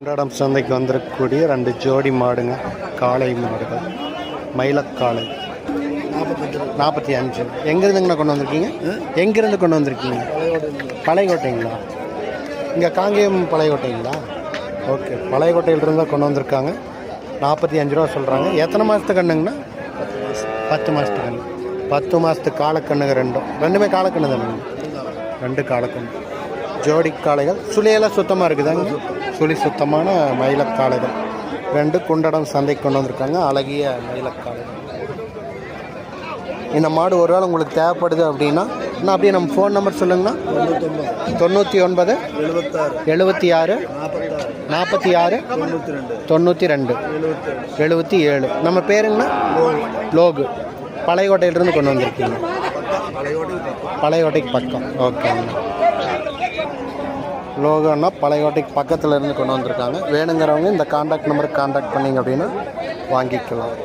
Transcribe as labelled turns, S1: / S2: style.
S1: குண்டடம் சந்தைக்கு வந்திருக்கக்கூடிய 2 ஜோடி மாடுங்க, காளை மாடுகள், மயிலக்காளை 45. எங்கேருந்துங்கண்ணா கொண்டு வந்திருக்கீங்க? எங்கேருந்து கொண்டு வந்திருக்கீங்க? பழையகோட்டைங்களா? இங்கே காங்கேயம் பழையகோட்டைங்களா? ஓகே, பழையகோட்டையிலிருந்து கொண்டு வந்திருக்காங்க. 45 ரூபா சொல்கிறாங்க. எத்தனை மாதத்துக்கு கண்ணுங்கண்ணா? 10 மாதத்துக்கு கண்ணு. 10 மாதத்துக்கு காலக்கண்ணுங்க ரெண்டுமே காலக்கண்ணு தானுங்க. 2 காலக்கண்ணு ஜோடி காளைகள். சுழியெல்லாம் சுத்தமாக இருக்குதாங்க. சுழி சுத்தமான மயிலக்காளைகள் 2 குண்டடம் சந்தைக்கு கொண்டு வந்திருக்காங்க. அழகிய மயிலக்காளைகள். இந்த மாடு ஒரு வேளை உங்களுக்கு தேவைப்படுது அப்படின்னா இன்னும் அப்படியே நம்ம ஃபோன் நம்பர் சொல்லுங்கண்ணா. 99 76 46 92 77. நம்ம பேருங்கண்ணா லோகு. பழையகோட்டையிலிருந்து கொண்டு வந்திருக்கீங்க. பழையகோட்டைக்கு பக்கம். ஓகேங்கண்ணா. லோகோன்னா பழையகோட்டைக்கு பக்கத்தில் இருந்து கொண்டு வந்திருக்காங்க. வேணுங்கிறவங்க இந்த காண்டாக்ட் நம்பருக்கு காண்டாக்ட் பண்ணிங்க அப்படின்னா வாங்கிக்கலாம்.